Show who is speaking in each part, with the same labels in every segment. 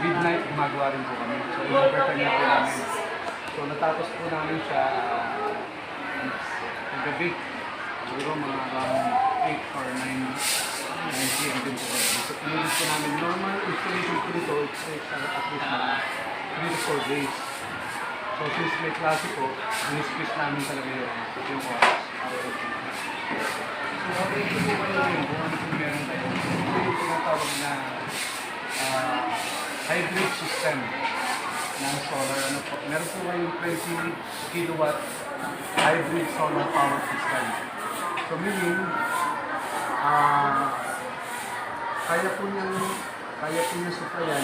Speaker 1: midnight gumagawa rin po kami. So, in-overtime na po namin. So, natapos po namin siya ng gabi. Siguro mga around 8 or 9 p.m. din po kami. So, pinulis po namin normal installation po dito. It takes at least mga 3 to 4 days. So, since may klase po, in-squeeze namin talaga yung oras. So, okay po po kayo yun kung ano po meron tayo. Ito yung tinatawag na hybrid system ng solar. Ano po? Meron po kayong 20 kilowatt hybrid solar power system. So, meaning, kaya po niyang supplyan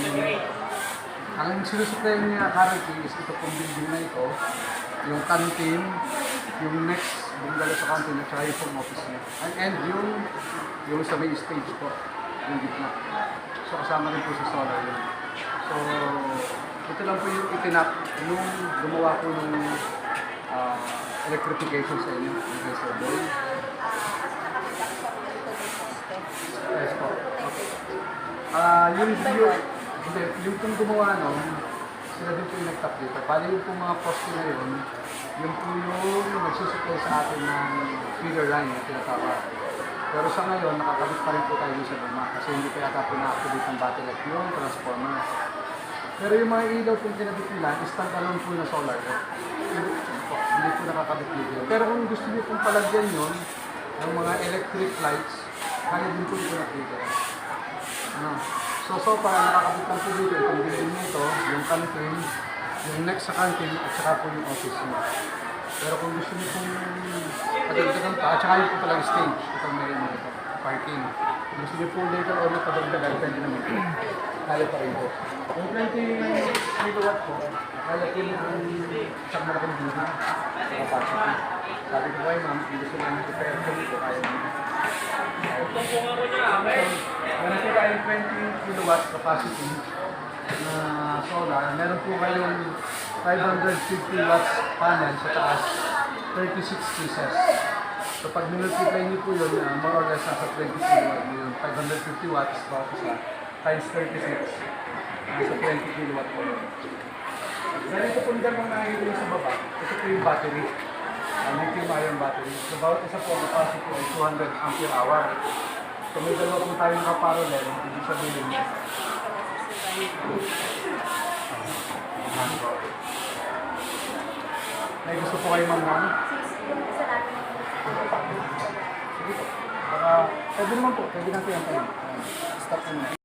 Speaker 1: ang sinusupply niya currently is ito pong building na ito, yung canteen, yung next bungalow sa canteen at saka yung pong office niya. And yung sa may stage po, yung gitna. So kasama rin po sa solar yun. So ito lang po yung itinap nung gumawa po ng electrification sa inyo. Okay, so boy. Yes po. Yung pong gumawa nun, sila din po yung nagtap dito. Bali yung pong mga poste na yun, yung po yung nagsusupply sa atin ng feeder line na tinatawag. Pero sa ngayon, nakakabit pa rin po tayo sa luma kasi hindi pa yata po na-activate ng battery like yung transformer. Pero yung mga ilaw pong kinabit nila, stand-alone po na solar. Hindi po nakakabit dito. Pero kung gusto niyo pong palagyan yun, ng mga electric lights, kaya din po ito nakikita. So far, nakakabit lang po dito itong building nito, yung canteen, yung next sa canteen, at saka po yung office niyo. Pero kung gusto niyo pong padagdagan pa, at saka yung po palang stage, itong meron mo ito, parking. Kung gusto niyo po later on na padagdagan, pwede naman po. Kaya pa rin po. Yung 20 kilowatt po, kaya po yung isang malaking building sa capacity. Sabi ko kayo ma'am, kung gusto namin i-pair ko dito, kaya naman. Meron po tayong 20 kilowatt capacity na solar. Meron po kayong 550 watts panel sa taas, 36 pieces. So pag minultiply niyo po yun, more or less nasa 20 kilowatt yun. 550 watts bawat isa times 36. Nasa 20 kilowatt po yun. Ganito po dyan kung nakikita sa baba, ito po yung battery. Lithium-ion battery. So bawat isa po, capacity po ay 200 ampere hour. So may dalawa po tayong kaparallel, ibig sabihin. May gusto po kayo ma'am? Sige po. Pwede naman po, pwede natin yan tayo. Stop po naman.